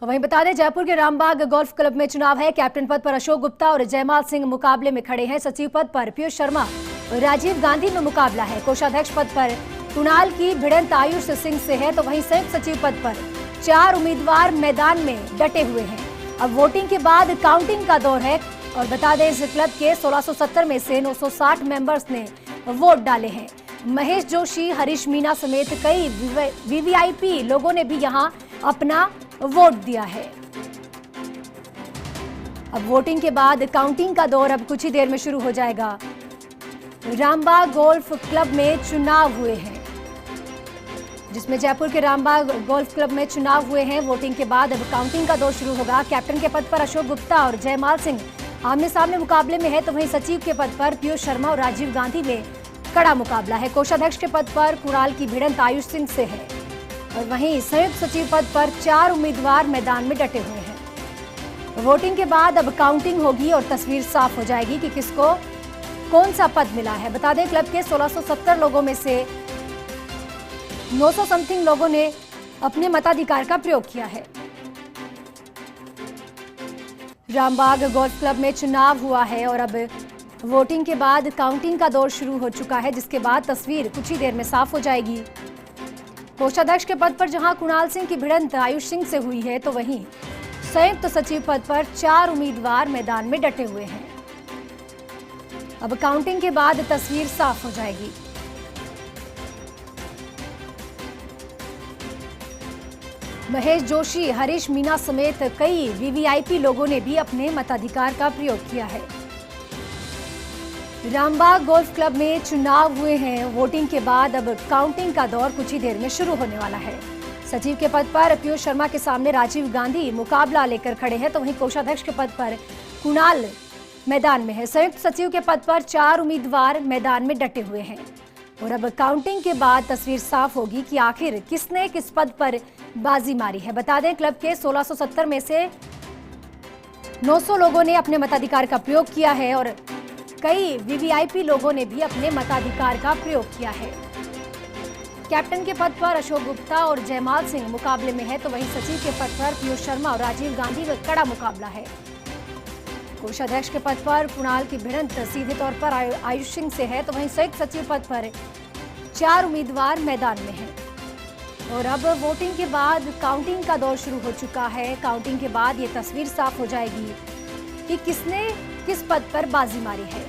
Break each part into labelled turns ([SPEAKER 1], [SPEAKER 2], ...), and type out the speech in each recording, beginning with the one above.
[SPEAKER 1] वहीं बता दें, जयपुर के रामबाग गोल्फ क्लब में चुनाव है। कैप्टन पद पर अशोक गुप्ता और जयमाल सिंह मुकाबले में खड़े हैं। सचिव पद पर पीयूष शर्मा और राजीव गांधी में मुकाबला है। कोषाध्यक्ष पद पर कुणाल की भिड़ंत आयुष सिंह से है, तो वहीं संयुक्त सचिव पद पर 4 उम्मीदवार मैदान में डटे हुए हैं। अब वोटिंग के बाद काउंटिंग का दौर है और बता दें, इस क्लब के 1670 में से 960 मेंबर्स ने वोट डाले हैं। महेश जोशी, हरीश मीना समेत कई वीवीआईपी लोगों ने भी यहां अपना वोट दिया है। अब वोटिंग के बाद काउंटिंग का दौर अब कुछ ही देर में शुरू हो जाएगा। रामबाग गोल्फ क्लब में चुनाव हुए हैं, जिसमें जयपुर के रामबाग गोल्फ क्लब में चुनाव हुए हैं। वोटिंग के बाद अब काउंटिंग का दौर शुरू होगा। कैप्टन के पद पर अशोक गुप्ता और जयमाल सिंह आमने सामने मुकाबले में है, तो वहीं सचिव के पद पर पीयूष शर्मा और राजीव गांधी में कड़ा मुकाबला है। कोषाध्यक्ष के पद पर कुणाल की भिड़ंत आयुष सिंह से है और वहीं संयुक्त सचिव पद पर 4 उम्मीदवार मैदान में डटे हुए हैं। वोटिंग के बाद अब काउंटिंग होगी और तस्वीर साफ हो जाएगी कि किसको कौन सा पद मिला है। बता दें, क्लब के 1670 लोगों में से 900 समथिंग लोगों ने अपने मताधिकार का प्रयोग किया है। रामबाग गोल्फ क्लब में चुनाव हुआ है और अब वोटिंग के बाद काउंटिंग का दौर शुरू हो चुका है, जिसके बाद तस्वीर कुछ ही देर में साफ हो जाएगी। कोषाध्यक्ष के पद पर जहां कुणाल सिंह की भिड़ंत आयुष सिंह से हुई है, तो वहीं संयुक्त सचिव पद पर 4 उम्मीदवार मैदान में डटे हुए हैं। अब काउंटिंग के बाद तस्वीर साफ हो जाएगी। महेश जोशी, हरीश मीना समेत कई वीवीआईपी लोगों ने भी अपने मताधिकार का प्रयोग किया है। रामबाग गोल्फ क्लब में चुनाव हुए हैं। वोटिंग के बाद अब काउंटिंग का दौर कुछ ही देर में शुरू होने वाला है। सचिव के पद पर पीयूष शर्मा के सामने राजीव गांधी मुकाबला लेकर खड़े हैं, तो वहीं कोषाध्यक्ष के पद पर कुणाल मैदान में है। संयुक्त सचिव के पद पर 4 उम्मीदवार मैदान में डटे हुए हैं और अब काउंटिंग के बाद तस्वीर साफ होगी कि आखिर किसने किस पद पर बाजी मारी है। बता दें, क्लब के 1670 में से 900 लोगों ने अपने मताधिकार का प्रयोग किया है और कई वीवीआईपी लोगों ने भी अपने मताधिकार का प्रयोग किया है। कैप्टन के पद पर अशोक गुप्ता और जयमाल सिंह मुकाबले में है, तो वहीं सचिव के पद पर पीयूष शर्मा और राजीव गांधी में कड़ा मुकाबला है। कोषाध्यक्ष के पद पर कुणाल की भिड़ंत सीधे तौर पर आयुष सिंह से है, तो वहीं संयुक्त सचिव पद पर 4 उम्मीदवार मैदान में हैं। और अब वोटिंग के बाद काउंटिंग का दौर शुरू हो चुका है। काउंटिंग के बाद ये तस्वीर साफ हो जाएगी कि किसने किस पद पर बाजी मारी है।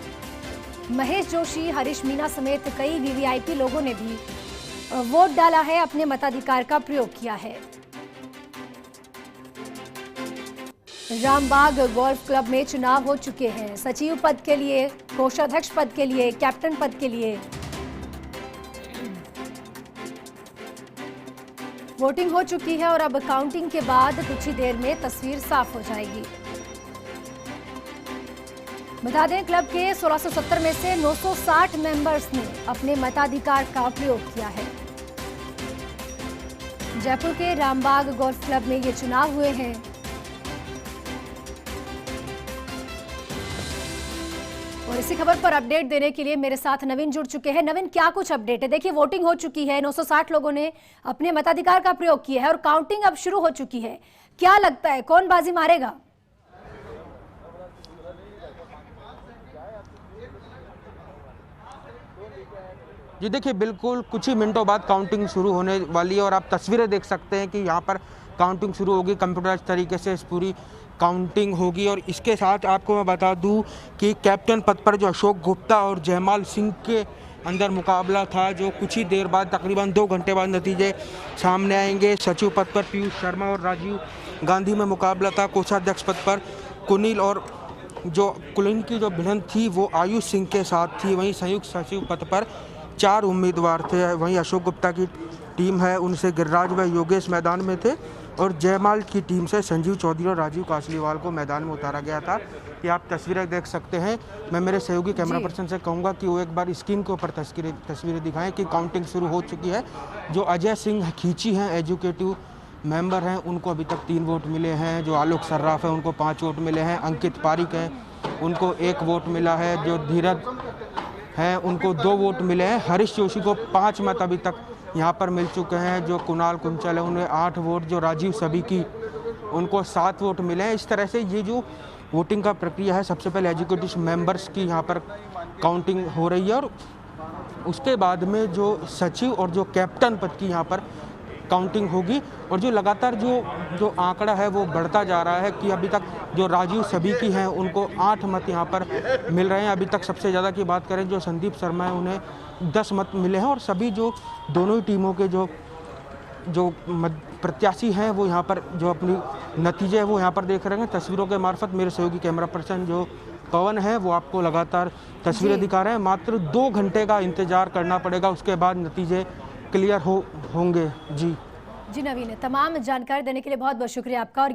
[SPEAKER 1] महेश जोशी, हरीश मीना समेत कई वीवीआईपी लोगों ने भी वोट डाला है, अपने मताधिकार का प्रयोग किया है। रामबाग गोल्फ क्लब में चुनाव हो चुके हैं। सचिव पद के लिए, कोषाध्यक्ष पद के लिए, कैप्टन पद के लिए वोटिंग हो चुकी है और अब काउंटिंग के बाद कुछ ही देर में तस्वीर साफ हो जाएगी। बता दें, क्लब के 1670 में से 960 मेंबर्स ने अपने मताधिकार का प्रयोग किया है। जयपुर के रामबाग गोल्फ क्लब में ये चुनाव हुए हैं। और इसी खबर पर अपडेट देने के लिए मेरे साथ नवीन जुड़ चुके हैं। नवीन, क्या कुछ अपडेट है? देखिए, वोटिंग हो चुकी है, 960 लोगों ने अपने मताधिकार का प्रयोग किया है और काउंटिंग अब शुरू हो चुकी है। क्या लगता है, कौन बाजी मारेगा?
[SPEAKER 2] जी देखिए, बिल्कुल कुछ ही मिनटों बाद काउंटिंग शुरू होने वाली है और आप तस्वीरें देख सकते हैं कि यहाँ पर काउंटिंग शुरू होगी। कंप्यूटराइज तरीके से इस पूरी काउंटिंग होगी और इसके साथ आपको मैं बता दूं कि कैप्टन पद पर जो अशोक गुप्ता और जयमाल सिंह के अंदर मुकाबला था, जो कुछ ही देर बाद तकरीबन 2 घंटे बाद नतीजे सामने आएंगे। सचिव पद पर पीयूष शर्मा और राजीव गांधी में मुकाबला था। कोषाध्यक्ष पद पर कुनिल और जो कुलिन की जो भिड़ंत थी वो आयुष सिंह के साथ थी। वहीं संयुक्त सचिव पद पर 4 उम्मीदवार थे। वहीं अशोक गुप्ता की टीम है, उनसे गिरिराज व योगेश मैदान में थे और जयमाल की टीम से संजीव चौधरी और राजीव कासलीवाल को मैदान में उतारा गया था। ये आप तस्वीरें देख सकते हैं। मैं मेरे सहयोगी कैमरा पर्सन से कहूँगा कि वो एक बार स्क्रीन के ऊपर तस्वीरें दिखाएं कि काउंटिंग शुरू हो चुकी है। जो अजय सिंह खींची हैं, एजुकेटिव मेंबर हैं, उनको अभी तक 3 वोट मिले हैं। जो आलोक सर्राफ है, उनको 5 वोट मिले हैं। अंकित पारिक हैं, उनको 1 वोट मिला है। जो धीरज हैं, उनको 2 वोट मिले हैं। हरीश जोशी को 5 मत अभी तक यहाँ पर मिल चुके हैं। जो कुणाल कुंचल है, उन्हें 8 वोट। जो राजीव सभी की उनको 7 वोट मिले हैं। इस तरह से ये जो वोटिंग का प्रक्रिया है, सबसे पहले एग्जीक्यूटिव मेंबर्स की यहाँ पर काउंटिंग हो रही है और उसके बाद में जो सचिव और जो कैप्टन पद की यहाँ पर काउंटिंग होगी। और जो लगातार जो आंकड़ा है वो बढ़ता जा रहा है कि अभी तक जो राजीव सभीकी हैं उनको 8 मत यहाँ पर मिल रहे हैं। अभी तक सबसे ज़्यादा की बात करें जो संदीप शर्मा है उन्हें 10 मत मिले हैं। और सभी जो दोनों ही टीमों के जो प्रत्याशी हैं वो यहाँ पर जो अपनी नतीजे है वो यहाँ पर देख रहे हैं। तस्वीरों के मार्फत मेरे सहयोगी कैमरा पर्सन जो पवन है वो आपको लगातार तस्वीरें दिखा रहे हैं। मात्र 2 घंटे का इंतजार करना पड़ेगा, उसके बाद नतीजे क्लियर होंगे। जी
[SPEAKER 1] नवीन, तमाम जानकारी देने के लिए बहुत बहुत शुक्रिया आपका। और